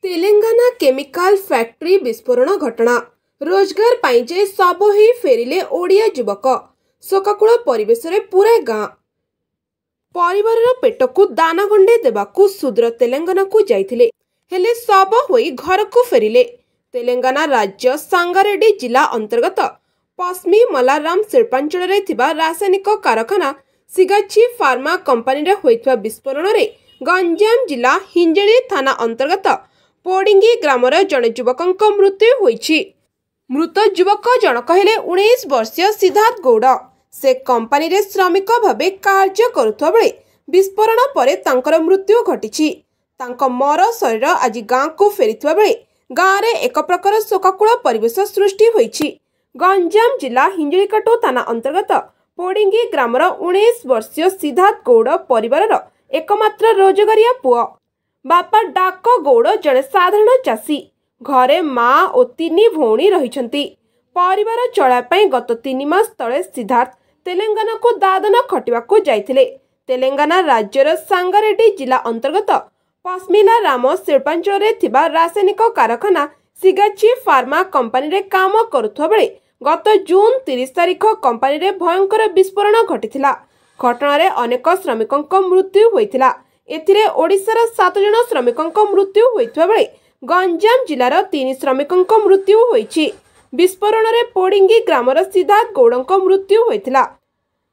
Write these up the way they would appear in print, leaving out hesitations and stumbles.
Telangana chemical factory विस्फोरण घटना रोजगार पाई जे सब ही फेरिले ओडिया युवक शोकाकूल परिवेश रे पूरा गाँ परिवार पेटकू दाना गंडे देवाकू सुदूर तेलंगाना को जाइथिले हेले सब होई घर को फेरिले। तेलंगाना राज्य सांगारेड्डी जिला अंतर्गत पश्चिमी मलाराम शिल्पांचल रे थिबा रासायनिक कारखाना सिगाची फार्मा कंपनी रे होइथवा विस्फोरण रे गंजाम जिला हिंजली थाना अंतर्गत पोडिंगी ग्रामर जड़े युवक मृत्यु होइछि। मृत युवक जनक हेले 19 वर्षीय सिद्धार्थ गौड़। से कंपनी रे श्रमिक भावे कार्य करुथबा बेले विस्फोरण परे तांकर मृत्यु घटिछि। तांक मर शरीर आज गाँ को फेरिथबा बेले गाँ रे एक प्रकार शोकाकूल परिवेश सृष्टि होइछि। गंजाम जिला हिंजलिकाटो थाना अंतर्गत पोडिंगी ग्रामर 19 वर्षीय सिद्धार्थ गौड़ परिवार एकमात्र रोजगारिया पुआ। बापा डाक गौड़ जड़े साधारण चाषी। घरे माँ और 3 भौणी रहिछंती। परिवार चलाइपाई गत 3 मास तले सिद्धार्थ तेलंगाना को दादन खटिबा को जाइथिले। तेलंगाना राज्यर सांगारेड्डी जिला अंतर्गत पश्मिला राम शिल्पांचल रे थिबा रासायनिक कारखाना सिगाची फार्मा कंपनी रे काम करुथबा बेले गत जून 30 तारिख कंपनी रे भयंकर विस्फोरण घटिथिला। घटना रे अनेक श्रमिकक मृत्यु होइथिला। एथिरे ओडिशार 7 जन श्रमिकक मृत्यु होइथबा बेले गंजाम जिलार 3 श्रमिकक मृत्यु होइछि। विस्फोरण रे पोडिंगी ग्रामर सिद्धार्थ गौड़क मृत्यु होइथिला।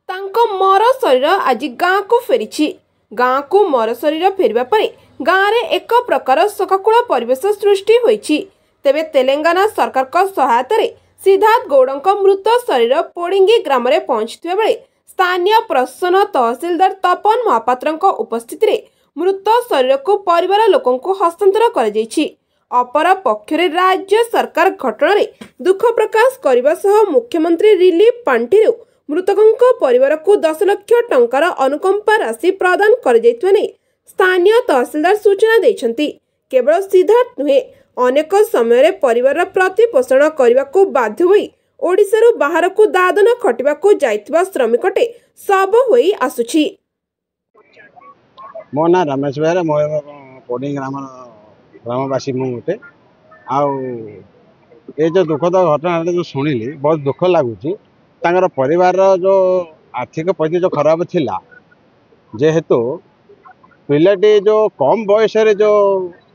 तांको मर शरीर आज गाँ को फेरिछि। गाँ को मर शरीर फेरिबा परे गाँ रे एक प्रकार शोकाकूल परिवेश सृष्टि होइछि। तेबे तेलंगाना सरकार को सहायता रे सिद्धार्थ गौड़क मृत शरीर पोडिंगी ग्राम रे पहुंचथिबा बेले स्थानीय प्रशासन तहसीलदार तपन महापात्र उपस्थिति रे मृत शरीर को परिवार लोकों को हस्तांतर कर जाइछि। अपर पक्षरे राज्य सरकार घटना रे दुख प्रकाश करबा सह मुख्यमंत्री रिलीफ पांठी रे मृतकों परिवार को 10 लाख टंकार अनुकंपा राशि प्रदान कर जाइतवा नै स्थानीय तहसीलदार सूचना दैछंती। केवल सिद्धार्थ नुहे अनेक समय रे परिवार प्रतिपोषण करबा को बाध्य होई ओडिशारू बाहर को दादन खटिबा को जाइतवा श्रमिकटे सब होई आसुछि। मो ना रमेश बेहरा मो पोडिंग ग्रामवासी मुझे आउ ये जो दुखद घटना जो शुणिली बहुत दुख लगुच। परिवार जो आर्थिक परिस्थिति जो खराब थिला जेहेतु पिलाटी जो कम बयस जो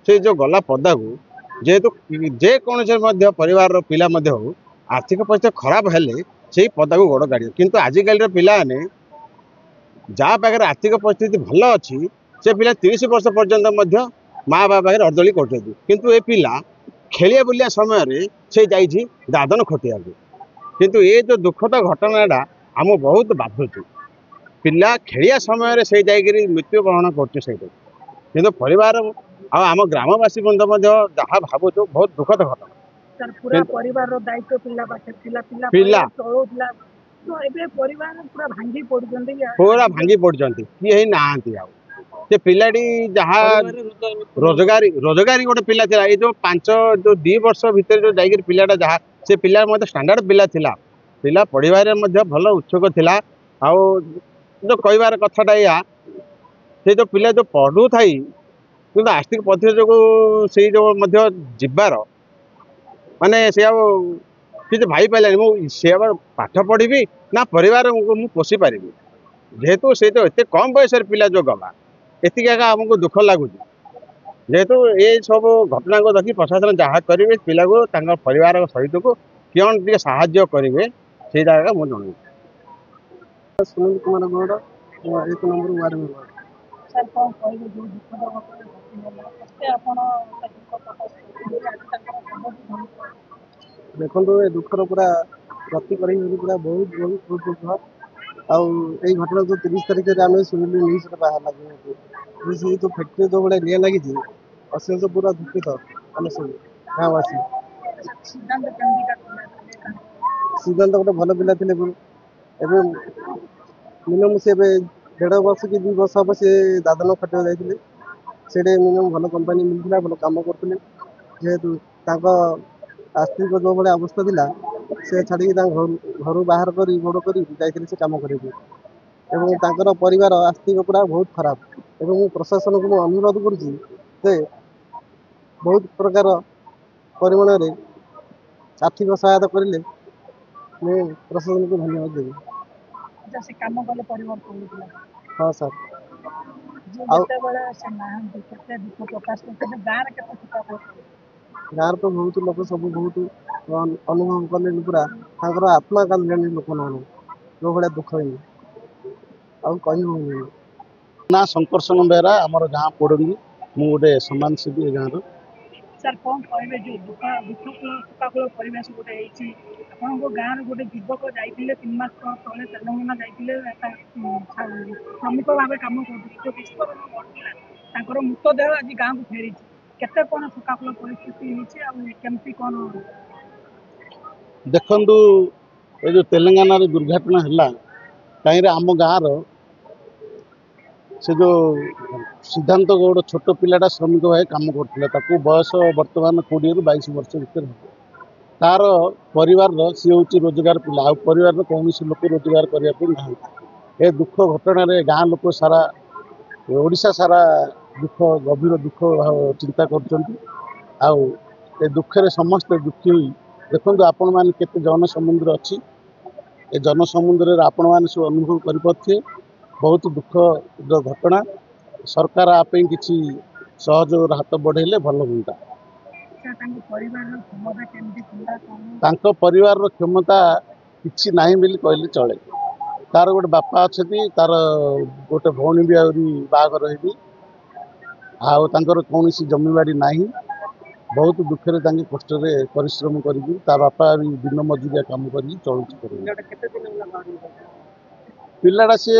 से जो गला पदा को जेहेतु जेकोसी परिवार पिला हो आर्थिक परिस्थिति खराब हेले से पदा को गोड़ गाड़ी किंतु आजिकल पिलाने जहाँ पाखे आर्थिक परिस्थिति भल अच्छी से पिला 30 वर्ष पर्यंत माँ बाप पाखे अर्दली करते किंतु ए पिला खेलिया बुलिया समय से जाइए दादन खटिया किंतु ये जो दुखद घटनाटा आम बहुत बाधुची। पिला खेलिया समय से जाकि मृत्युवरण कर परिवार आम ग्रामवासी बंद जहाँ भावुँ बहुत दुखद घटना। पूरा परिवार दायित्व पिला पाखे पिला पूरा भांगी पड़ती किए ना से पिलाटी जहाँ रोजगारी गोटे पिला थिला ये जो 2 वर्ष भितर जो जाकर पिलाटा जहाँ से पिला स्टैंडर्ड पिला थिला पिला पढ़ार भल उत्सुक थिला। आउ जो कहबार कथाटा या से जो पिला जो पढ़ू थी कि आर्थिक परिस्थिति जो से जो जीवार माने से किसी भाई पाइलानी से पाठ पढ़ी ना परिवार मुझे पोषी पारि जेहेतु से तो एत कम बयस पिला जो गला एति आमको दुख लगुच। जेहेतु ये सब घटना को देखिए प्रशासन जहाँ करेंगे पिला को परिवार सहित को क्यों टे साहाय्य करेंगे से जगह मुझे जन Sunil Kumar Gaur 1 number ward member. देखो ये दुखर पूरा गति कर पूरा बहुत बहुत बहुत दुख आई घटना जो 30 तारिख में आम शुणिलु न्यूज बाहर लगे से जो फैक्ट्री जो भाई निआ लगी अशेष पूरा दुखित आम सब गाँववासी। सिद्धांत गोटे भल पिला थे मिनिमम से 1.5 वर्ष कि 2 वर्ष हम से दादन खटिया जाते से मिनिमम भल कंपानी मिलता भल कम करते जेहेतु आर्थिक जो भाई अवस्था थिला से छाड़ी घर बाहर कर गोड़ कर से कम कर परिवार आर्थिक पूरा बहुत खराब एवं प्रशासन को अनुरोध करुँचे बहुत प्रकार परिमाण में आर्थिक सहायता करें मैं प्रशासन को धन्यवाद देवी। से काम कले परिवर्तन होता हाँ सर जेतेबेले से नाहंती केते दुख प्रकाश करते गाँव में केते सुख गाँव तो बहुत लोग सब बहुत अनुभव कले पूरा आत्मा काल लोक मान जो भाया दुख ही आउ कही ना शंकरसन बेहरा आमर गाँ पोड़ंगी मु गोटे समाजसेवी गाँव सर कौन कहे जो दुख दुख सुखाकुल परिवेश गोटे आपन गाँव गोटे युवक जाइए 3 मास तले तेलंगाना जाइए श्रमिक भाव कम कर विस्फोरण घटना मृतदेह आज गाँव को फेरी केते कौन सुखाकुल परिस्थिति केमती कौन देखु ये जो तेलंगाना दुर्घटना है कहीं आम गाँव से जो सिद्धांत गौड़ छोट पिलाटा श्रमिक भाई कम कर बयस बर्तमान 20 ରୁ 22 वर्ष भर तार परिवार सी हूँ रोजगार पिला आ परिवार कौन लोक रोजगार करने ना ए दुख घटन गाँ लोक सारा ओडिशा सारा दुख गभीर दुख चिंता कर दुखे समस्त दुखी हुई देखो आपण मैंने केते जनसमुद्र अच्छी ए जनसमुद्र आपण मैंने सब अनुभव कर बहुत दुख घटना सरकार आप किसी सहयोग हाथ बढ़ेले भल हुंता परिवार क्षमता किसी ना कहले चले तार गोटे बापा अच्छा तार गोटे भौणी भी आहरी बाहर आर कौन जमीबाड़ी ना बहुत दुखे कष्ट परिश्रम कर बापा भी दिन मजुरिया कम कर पिलाटा सी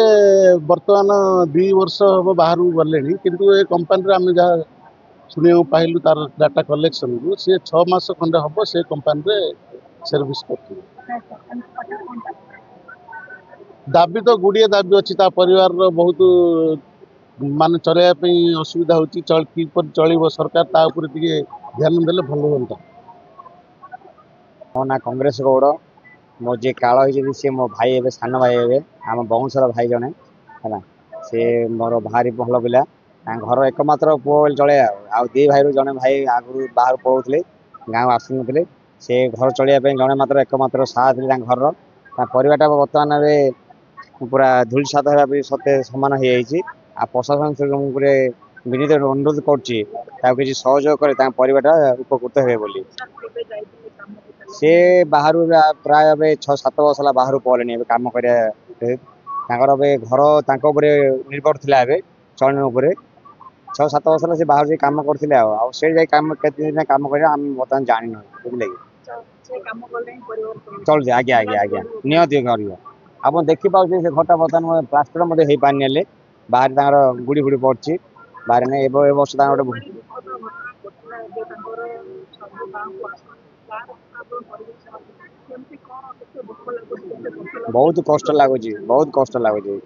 बर्तमान 2 वर्ष हम बाहर गले किंतु ए कंपानी आम जहाँ शुणा पाइलु तार डाटा कलेक्शन को सी 6 मास खंडे हम से कंपानी सर्विस कर दाबी तो गुड़िए दाबी अच्छी परिवार बहुत मान चलवाई असुविधा होपर चल सरकार तापर ध्यान देले भल हाँ। मो ना कांग्रेस गौड़ मो जी काल हो सी मो भाई ए सान भाई ए आम बंशर भाई जड़े है सी मोर भारी भल पिला घर एकमात्र पुओ चले दी भाई जड़े भाई आगु बाहर पढ़ुले गाँव आसुन से घर चलने जड़े मात्र एकमात्र साथ घर परिवारटा बर्तमान पूरा धूलिसात होगा सत्य सामान हो प्रशासन विनीत अनुरोध कर सहयोग करे परिवारटा उपकृत हे बोली से बाहर प्राय 6-7 वर्ष बाहर पड़े कम कर घर निर्भर थिला चलन 6-7 वर्ष से बाहर कम करते कम कम कर बर्तमान जानी बुझे चल आज्ञा आज्ञा आज्ञा निहती कर आप देखिपारे से घरटा बर्तमान प्लास्टर मत हो पारे बाहर गुड़ी फुड़ी पड़ी बाहर नहीं ए वर्ष गोटे बहुत कष्ट लगुच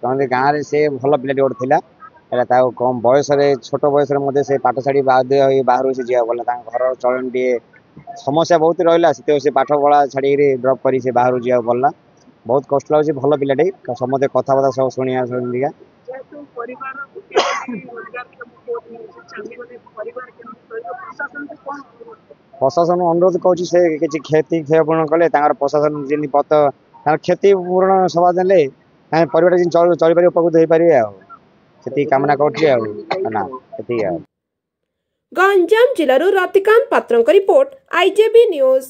कहीं गाँव से भल पिला गोटे था कम बयस छोट बयस पाठ छाड़ी बाहर से जा घर चलन टे समस्या बहुत रहा से पाठ पढ़ा छाड़ी ड्रप कर बाहर जा पड़ा बहुत कष्ट लगुच भल पिलाटे समस्त कथबार्ता सब शुणा शुणिका प्रशासन अनुरोध कर क्षति क्षयपूरण कले प्रशासन जी पत क्षतिपूरण सभा देले परिवार चल पारे उपकृत हो पारे कामना कर गंजाम जिलूर रतिकांत पात्र रिपोर्ट आईजेबी न्यूज।